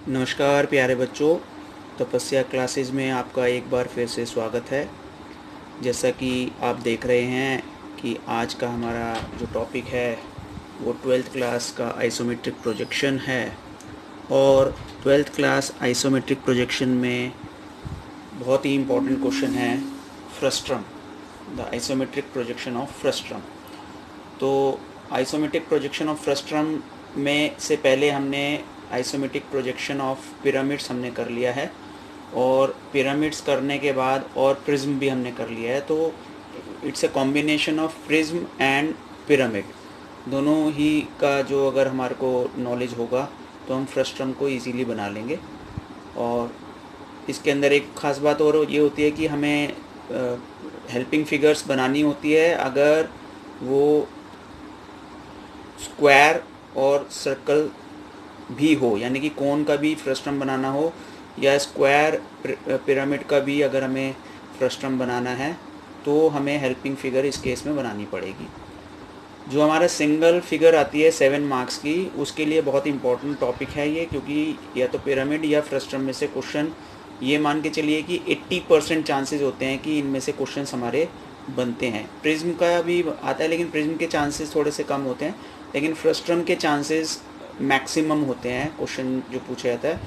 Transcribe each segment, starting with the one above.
नमस्कार प्यारे बच्चों, तपस्या क्लासेस में आपका एक बार फिर से स्वागत है। जैसा कि आप देख रहे हैं कि आज का हमारा जो टॉपिक है वो ट्वेल्थ क्लास का आइसोमेट्रिक प्रोजेक्शन है। और ट्वेल्थ क्लास आइसोमेट्रिक प्रोजेक्शन में बहुत ही इम्पोर्टेंट क्वेश्चन है frustum, the isometric projection of frustum. तो आइसोमेट्रिक प्रोजेक्शन ऑफ फ्रस्ट्रम में से पहले हमने आइसोमेट्रिक प्रोजेक्शन ऑफ पिरामिड्स हमने कर लिया है, और पिरामिड्स करने के बाद और प्रिज्म भी हमने कर लिया है। तो it's a combination of prism and pyramid, दोनों ही का जो अगर हमारे को नॉलेज होगा तो हम फ्रस्ट्रम को इजीली बना लेंगे। और इसके अंदर एक ख़ास बात और ये होती है कि हमें हेल्पिंग फिगर्स बनानी होती है अगर वो स्क्वायर और सर्कल भी हो, यानी कि कोन का भी फ्रस्ट्रम बनाना हो या स्क्वायर पिरामिड का भी अगर हमें फ्रस्ट्रम बनाना है तो हमें हेल्पिंग फिगर इस केस में बनानी पड़ेगी। जो हमारा सिंगल फिगर आती है 7 मार्क्स की, उसके लिए बहुत इंपॉर्टेंट टॉपिक है ये, क्योंकि या तो पिरामिड या फ्रस्ट्रम में से क्वेश्चन, ये मान के चलिए कि 80% चांसेस होते हैं कि इनमें से क्वेश्चन हमारे बनते हैं। प्रिज्म का भी आता है लेकिन प्रिज्म के चांसेस थोड़े से कम होते हैं, लेकिन फ्रस्ट्रम के चांसेस मैक्सिमम होते हैं क्वेश्चन जो पूछा जाता है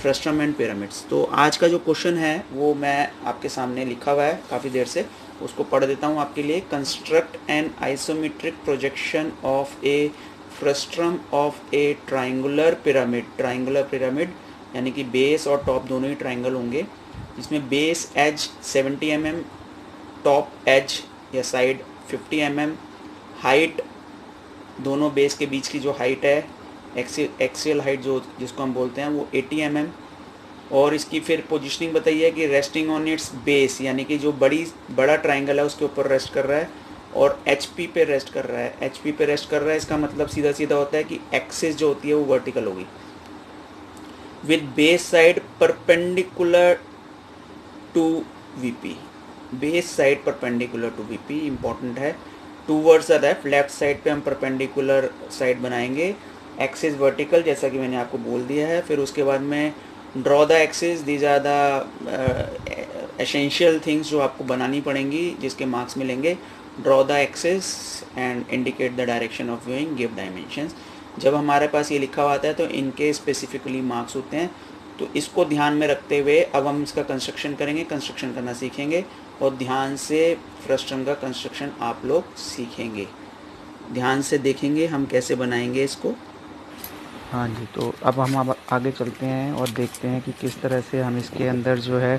फ्रस्ट्रम एंड पिरामिड्स। तो आज का जो क्वेश्चन है वो मैं आपके सामने लिखा हुआ है काफ़ी देर से, उसको पढ़ देता हूँ आपके लिए। Construct N isometric projection of A frustum of a triangular pyramid. Triangular pyramid यानी कि बेस और टॉप दोनों ही ट्राइंगल होंगे, जिसमें base edge 70 mm, top edge या साइड 50 mm, हाइट दोनों बेस के बीच की जो हाइट है, एक्सियल हाइट जो जिसको हम बोलते हैं, वो 80 mm। और इसकी फिर पोजीशनिंग बताइए कि रेस्टिंग ऑन इट्स बेस, यानी कि जो बड़ा ट्राइंगल है उसके ऊपर रेस्ट कर रहा है और HP पे रेस्ट कर रहा है। HP पे रेस्ट कर रहा है, इसका मतलब सीधा सीधा होता है कि एक्सिस जो होती है वो वर्टिकल होगी, with base side perpendicular to VP। Base side perpendicular to VP important है। टूवर्ड्स द लेफ्ट साइड पे हम परपेंडिकुलर साइड बनाएंगे, एक्सिस वर्टिकल, जैसा कि मैंने आपको बोल दिया है। फिर उसके बाद में draw the axis, these are the essential things जो आपको बनानी पड़ेंगी जिसके मार्क्स मिलेंगे। Draw the axis and indicate the direction of viewing, give dimensions. जब हमारे पास ये लिखा हुआ आता है तो इनके स्पेसिफिकली मार्क्स होते हैं। तो इसको ध्यान में रखते हुए अब हम इसका कंस्ट्रक्शन करेंगे, कंस्ट्रक्शन करना सीखेंगे, और ध्यान से फ्रस्ट्रम का कंस्ट्रक्शन आप लोग सीखेंगे। ध्यान से देखेंगे हम कैसे बनाएंगे इसको। हाँ जी, तो अब हम आगे चलते हैं और देखते हैं कि किस तरह से हम इसके अंदर जो है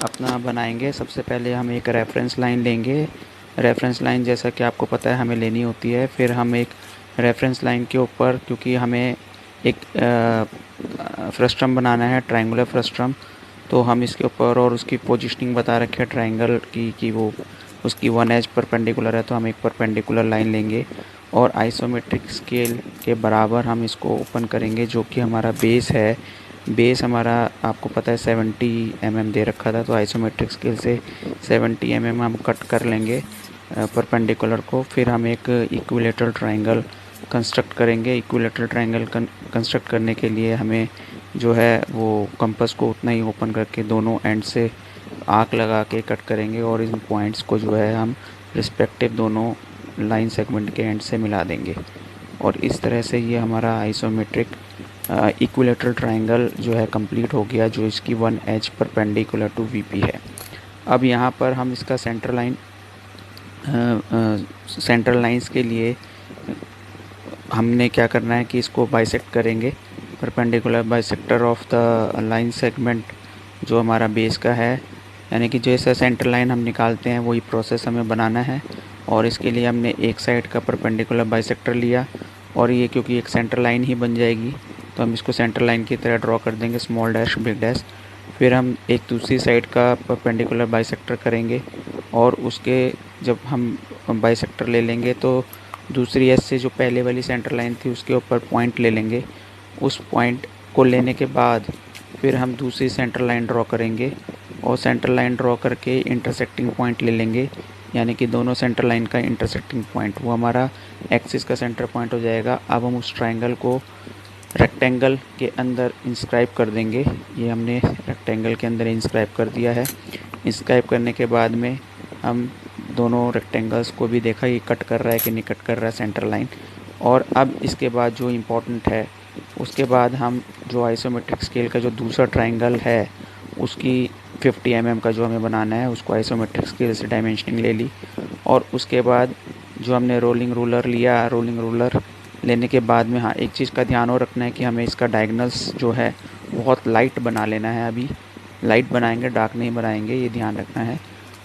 अपना बनाएंगे। सबसे पहले हम एक रेफरेंस लाइन लेंगे। रेफरेंस लाइन जैसा कि आपको पता है हमें लेनी होती है। फिर हम एक रेफरेंस लाइन के ऊपर, क्योंकि हमें एक फ्रस्ट्रम बनाना है, ट्रायंगुलर फ्रस्ट्रम, तो हम इसके ऊपर और उसकी पोजीशनिंग बता रखी है ट्रायंगल की कि वो उसकी वन एज परपेंडिकुलर है, तो हम एक परपेंडिकुलर लाइन लेंगे और आइसोमेट्रिक स्केल के बराबर हम इसको ओपन करेंगे, जो कि हमारा बेस है। बेस हमारा आपको पता है 70 mm दे रखा था, तो आइसोमेट्रिक स्केल से 70 mm हम कट कर लेंगे परपेंडिकुलर को। फिर हम एक इक्विलेटरल ट्रायंगल कंस्ट्रक्ट करेंगे। इक्विलेटरल ट्रायंगल कंस्ट्रक्ट करने के लिए हमें जो है वो कंपास को उतना ही ओपन करके दोनों एंड से आर्क लगा के कट करेंगे, और इन पॉइंट्स को जो है हम रिस्पेक्टिव दोनों लाइन सेगमेंट के एंड से मिला देंगे। और इस तरह से ये हमारा आइसोमेट्रिक इक्विलेटरल ट्रायंगल जो है कंप्लीट हो गया, जो इसकी one edge perpendicular to VP है। अब यहाँ पर हम इसका सेंट्रल लाइंस के लिए हमने क्या करना है कि इसको बाइसेक्ट करेंगे। Perpendicular bisector of the line segment जो हमारा बेस का है, यानी कि जैसा सेंटर लाइन हम निकालते हैं वही प्रोसेस हमें बनाना है। और इसके लिए हमने एक साइड का परपेंडिकुलर बाइसेक्टर लिया, और ये क्योंकि एक सेंटर लाइन ही बन जाएगी तो हम इसको सेंटर लाइन की तरह ड्रॉ कर देंगे, स्मॉल डैश बिग डैश। फिर हम एक दूसरी साइड का परपेंडिकुलर बाइसेक्टर करेंगे, और उसके जब हम बाइसेक्टर ले लेंगे तो दूसरी एज से जो पहले वाली सेंटर लाइन थी उसके ऊपर पॉइंट ले लेंगे। उस पॉइंट को लेने के बाद फिर हम दूसरी सेंटर लाइन ड्रॉ करेंगे, और सेंटर लाइन ड्रॉ करके इंटरसेक्टिंग पॉइंट ले लेंगे, यानी कि दोनों सेंटर लाइन का इंटरसेक्टिंग पॉइंट वो हमारा एक्सिस का सेंटर पॉइंट हो जाएगा। अब हम उस ट्रायंगल को रेक्टेंगल के अंदर इंस्क्राइब कर देंगे। ये हमने रेक्टेंगल के अंदर इंस्क्राइब कर दिया है। इंस्क्राइब करने के बाद में हम दोनों रेक्टेंगल्स को भी देखा ये कट कर रहा है कि नहीं कट कर रहा है सेंटर लाइन। और अब इसके बाद जो इम्पोर्टेंट है, उसके बाद हम जो आइसोमेट्रिक स्केल का जो दूसरा ट्रायंगल है उसकी 50 mm का जो हमें बनाना है उसको आइसोमेट्रिक स्केल से डायमेंशनिंग ले ली। और उसके बाद जो हमने रोलिंग रूलर लिया, रोलिंग रूलर लेने के बाद में हाँ एक चीज़ का ध्यान और रखना है कि हमें इसका डायगनल्स जो है बहुत लाइट बना लेना है। अभी लाइट बनाएंगे, डार्क नहीं बनाएंगे, ये ध्यान रखना है।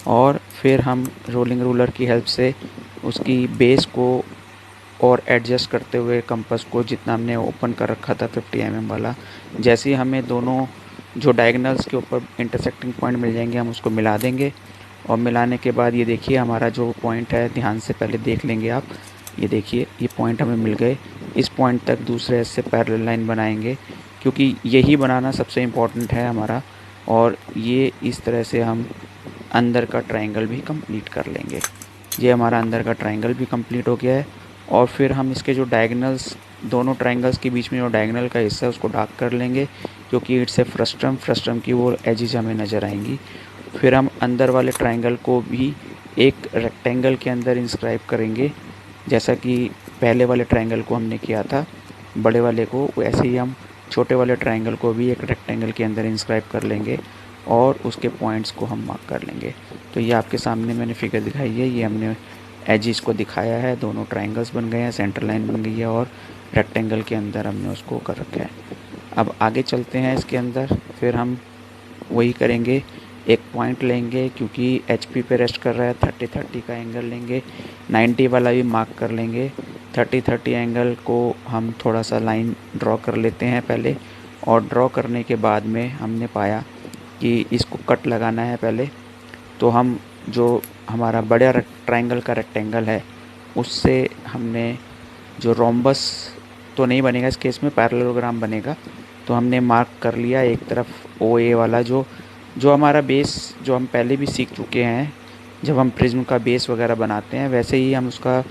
और फिर हम रोलिंग रूलर की हेल्प से उसकी बेस को और एडजस्ट करते हुए कंपास को जितना हमने ओपन कर रखा था 50 mm वाला, जैसे ही हमें दोनों जो डायगनल्स के ऊपर इंटरसेक्टिंग पॉइंट मिल जाएंगे हम उसको मिला देंगे। और मिलाने के बाद ये देखिए हमारा जो पॉइंट है, ध्यान से पहले देख लेंगे आप, ये देखिए ये पॉइंट हमें मिल गए। इस पॉइंट तक दूसरे इससे पैरेलल लाइन बनाएंगे क्योंकि यही बनाना सबसे इम्पोर्टेंट है हमारा। और ये इस तरह से हम अंदर का ट्रायंगल भी कंप्लीट कर लेंगे। ये हमारा अंदर का ट्रायंगल भी कंप्लीट हो गया है। और फिर हम इसके जो डायगनल्स, दोनों ट्रायंगल्स के बीच में जो डायगनल का हिस्सा है उसको डार्क कर लेंगे क्योंकि इट्स ए फ्रस्ट्रम की वो एजेस हमें नज़र आएंगी। फिर हम अंदर वाले ट्रायंगल को भी एक रेक्टेंगल के अंदर इंस्क्राइब करेंगे, जैसा कि पहले वाले ट्रायंगल को हमने किया था बड़े वाले को, वैसे ही हम छोटे वाले ट्रायंगल को भी एक रेक्टेंगल के अंदर इंस्क्राइब कर लेंगे और उसके पॉइंट्स को हम मार्क कर लेंगे। तो ये आपके सामने मैंने फिगर दिखाई है, ये हमने एजिस को दिखाया है, दोनों ट्रायंगल्स बन गए हैं, सेंटर लाइन बन गई है और रेक्टेंगल के अंदर हमने उसको कर रखा है। अब आगे चलते हैं इसके अंदर, फिर हम वही करेंगे, एक पॉइंट लेंगे क्योंकि HP पे रेस्ट कर रहा है, 30-30 का एंगल लेंगे, 90 वाला भी मार्क कर लेंगे। 30-30 एंगल को हम थोड़ा सा लाइन ड्रॉ कर लेते हैं पहले। और ड्रॉ करने के बाद में हमने पाया कि इसको कट लगाना है पहले। तो हम जो हमारा बड़ा ट्रायंगल का रेक्टेंगल है उससे हमने जो रोम्बस तो नहीं बनेगा इस केस में, पैरेललोग्राम बनेगा, तो हमने मार्क कर लिया एक तरफ OA वाला, जो हमारा बेस जो हम पहले भी सीख चुके हैं जब हम प्रिज्म का बेस वगैरह बनाते हैं, वैसे ही हम उसका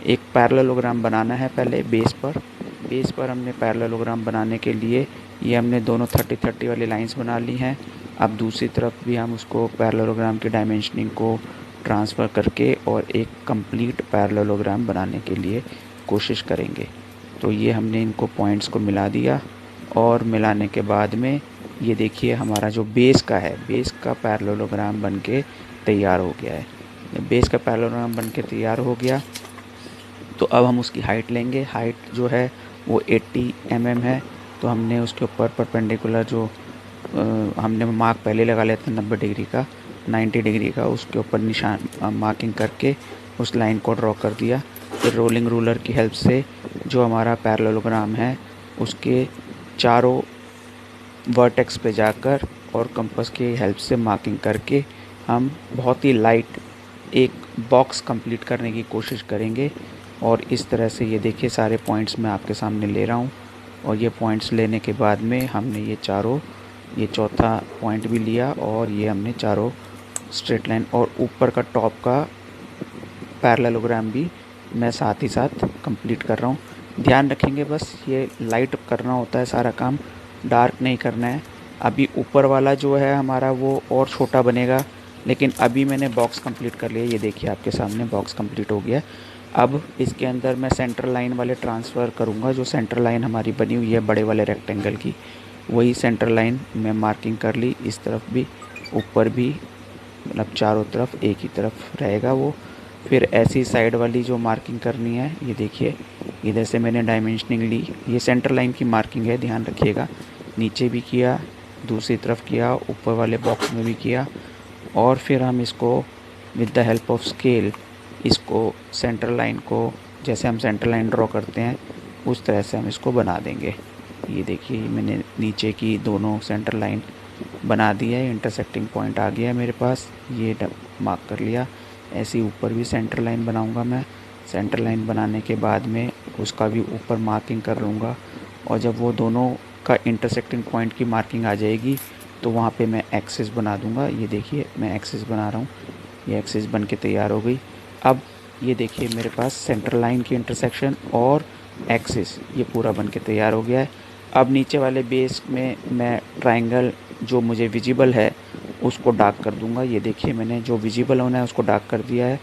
एक पैरेललोग्राम बनाना है पहले बेस पर हमने पैरेललोग्राम बनाने के लिए ये हमने दोनों 30-30 वाली लाइंस बना ली हैं। अब दूसरी तरफ भी हम उसको पैरेललोग्राम की डायमेंशनिंग को ट्रांसफ़र करके और एक कंप्लीट पैरेललोग्राम बनाने के लिए कोशिश करेंगे। तो ये हमने इनको पॉइंट्स को मिला दिया और मिलाने के बाद में ये देखिए हमारा जो बेस का पैरेललोग्राम बन के तैयार हो गया है। बेस का पैरेललोग्राम बन के तैयार हो गया तो अब हम उसकी हाइट लेंगे। हाइट जो है वो 80 mm है। तो हमने उसके ऊपर परपेंडिकुलर जो हमने मार्क पहले लगा लिया था 90 डिग्री का, 90 डिग्री का, उसके ऊपर निशान मार्किंग करके उस लाइन को ड्रॉ कर दिया। फिर रोलिंग रूलर की हेल्प से जो हमारा पैरेललोग्राम है उसके चारों वर्टेक्स पे जाकर और कंपास की हेल्प से मार्किंग करके हम बहुत ही लाइट एक बॉक्स कंप्लीट करने की कोशिश करेंगे। और इस तरह से ये देखिए सारे पॉइंट्स मैं आपके सामने ले रहा हूँ। और ये पॉइंट्स लेने के बाद में हमने ये चौथा पॉइंट भी लिया और ये हमने चारों स्ट्रेट लाइन और ऊपर का टॉप का पैरेललोग्राम भी मैं साथ ही साथ कंप्लीट कर रहा हूँ। ध्यान रखेंगे बस ये लाइट करना होता है सारा काम, डार्क नहीं करना है। अभी ऊपर वाला जो है हमारा वो और छोटा बनेगा, लेकिन अभी मैंने बॉक्स कंप्लीट कर लिया। ये देखिए आपके सामने बॉक्स कंप्लीट हो गया। अब इसके अंदर मैं सेंटर लाइन वाले ट्रांसफ़र करूँगा। जो सेंटर लाइन हमारी बनी हुई है बड़े वाले रेक्टेंगल की, वही सेंटर लाइन मैं मार्किंग कर ली, इस तरफ भी ऊपर भी, मतलब चारों तरफ एक ही तरफ रहेगा वो। फिर ऐसी साइड वाली जो मार्किंग करनी है, ये देखिए इधर से मैंने डायमेंशनिंग ली, ये सेंटर लाइन की मार्किंग है, ध्यान रखिएगा। नीचे भी किया, दूसरी तरफ किया, ऊपर वाले बॉक्स में भी किया। और फिर हम इसको with the help of scale इसको सेंटर लाइन को जैसे हम सेंटर लाइन ड्रॉ करते हैं उस तरह से हम इसको बना देंगे। ये देखिए मैंने नीचे की दोनों सेंटर लाइन बना दी है, इंटरसेक्टिंग पॉइंट आ गया है मेरे पास, ये मार्क कर लिया। ऐसे ही ऊपर भी सेंटर लाइन बनाऊंगा मैं। सेंटर लाइन बनाने के बाद में उसका भी ऊपर मार्किंग कर लूँगा और जब वो दोनों का इंटरसेक्टिंग पॉइंट की मार्किंग आ जाएगी तो वहाँ पे मैं एक्सिस बना दूँगा। ये देखिए मैं एक्सिस बना रहा हूँ, ये एक्सिस बन के तैयार हो गई। अब ये देखिए मेरे पास सेंटर लाइन की इंटरसेक्शन और एक्सिस ये पूरा बन के तैयार हो गया है। अब नीचे वाले बेस में मैं ट्रायंगल जो मुझे विजिबल है उसको डार्क कर दूंगा। ये देखिए मैंने जो विजिबल होना है उसको डार्क कर दिया है।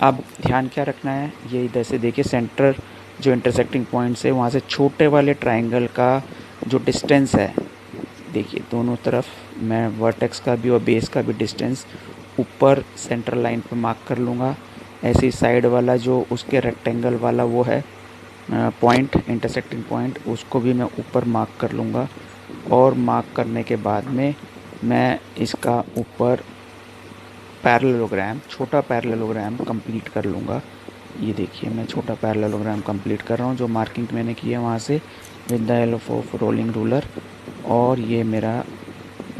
अब ध्यान क्या रखना है, ये इधर से देखिए सेंटर जो इंटरसेक्टिंग पॉइंट्स है वहाँ से छोटे वाले ट्रायंगल का जो डिस्टेंस है, देखिए दोनों तरफ मैं वर्टेक्स का भी और बेस का भी डिस्टेंस ऊपर सेंटर लाइन पर मार्क कर लूँगा। ऐसे ही साइड वाला जो उसके रेक्टेंगल वाला वो है पॉइंट, इंटरसेक्टिंग पॉइंट, उसको भी मैं ऊपर मार्क कर लूँगा। और मार्क करने के बाद में मैं इसका ऊपर पैरेललोग्राम, छोटा पैरेललोग्राम कंप्लीट कर लूँगा। ये देखिए मैं छोटा पैरेललोग्राम कंप्लीट कर रहा हूँ जो मार्किंग मैंने की है वहाँ से with the help of rolling ruler. और ये मेरा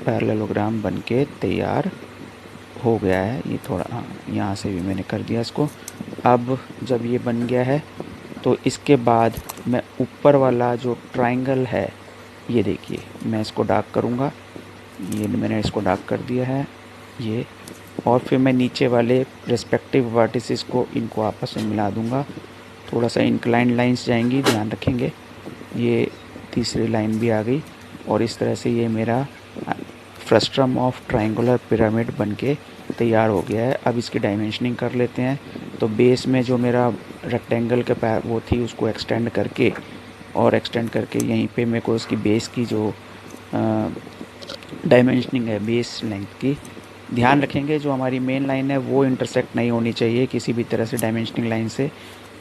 पैरेललोग्राम बनके तैयार हो गया है। ये थोड़ा यहाँ से भी मैंने कर दिया इसको। अब जब ये बन गया है तो इसके बाद मैं ऊपर वाला जो ट्रायंगल है, ये देखिए मैं इसको डार्क करूँगा। ये मैंने इसको डार्क कर दिया है ये। और फिर मैं नीचे वाले रेस्पेक्टिव वर्टिसेस को इनको आपस में मिला दूँगा। थोड़ा सा इंक्लाइंड लाइंस जाएंगी, ध्यान रखेंगे। ये तीसरी लाइन भी आ गई और इस तरह से ये मेरा फ्रस्ट्रम ऑफ ट्रायंगुलर पिरामिड बनके तैयार हो गया है। अब इसकी डायमेंशनिंग कर लेते हैं। तो बेस में जो मेरा रेक्टेंगल का वो थी उसको एक्सटेंड करके यहीं पे मेरे को उसकी बेस की जो डायमेंशनिंग है बेस लेंथ की, ध्यान रखेंगे जो हमारी मेन लाइन है वो इंटरसेक्ट नहीं होनी चाहिए किसी भी तरह से डायमेंशनिंग लाइन से।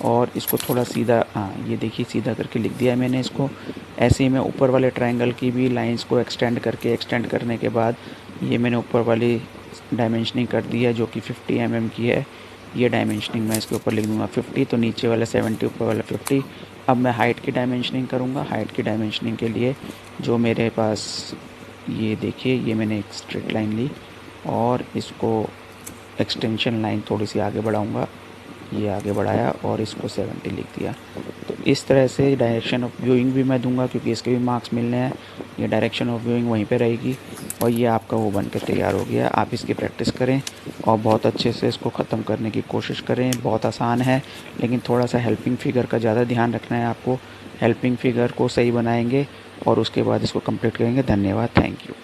और इसको थोड़ा सीधा, ये देखिए सीधा करके लिख दिया है मैंने इसको। ऐसे ही मैं ऊपर वाले ट्रायंगल की भी लाइंस को एक्सटेंड करने के बाद ये मैंने ऊपर वाली डायमेंशनिंग कर दी है जो कि 50 mm की है। ये डायमेंशनिंग मैं इसके ऊपर लिख दूँगा 50, तो नीचे वाला 70, ऊपर वाला 50। अब मैं हाइट की डायमेंशनिंग करूँगा। हाइट की डायमेंशनिंग के लिए जो मेरे पास, ये देखिए ये मैंने एक स्ट्रेट लाइन ली और इसको एक्सटेंशन लाइन थोड़ी सी आगे बढ़ाऊँगा। ये आगे बढ़ाया और इसको 70 लिख दिया। तो इस तरह से डायरेक्शन ऑफ व्यूइंग भी मैं दूंगा क्योंकि इसके भी मार्क्स मिलने हैं। ये डायरेक्शन ऑफ व्यूइंग वहीं पे रहेगी और ये आपका वो बन के तैयार हो गया। आप इसकी प्रैक्टिस करें और बहुत अच्छे से इसको ख़त्म करने की कोशिश करें। बहुत आसान है लेकिन थोड़ा सा हेल्पिंग फिगर का ज़्यादा ध्यान रखना है आपको। हेल्पिंग फिगर को सही बनाएंगे और उसके बाद इसको कंप्लीट करेंगे। धन्यवाद, थैंक यू।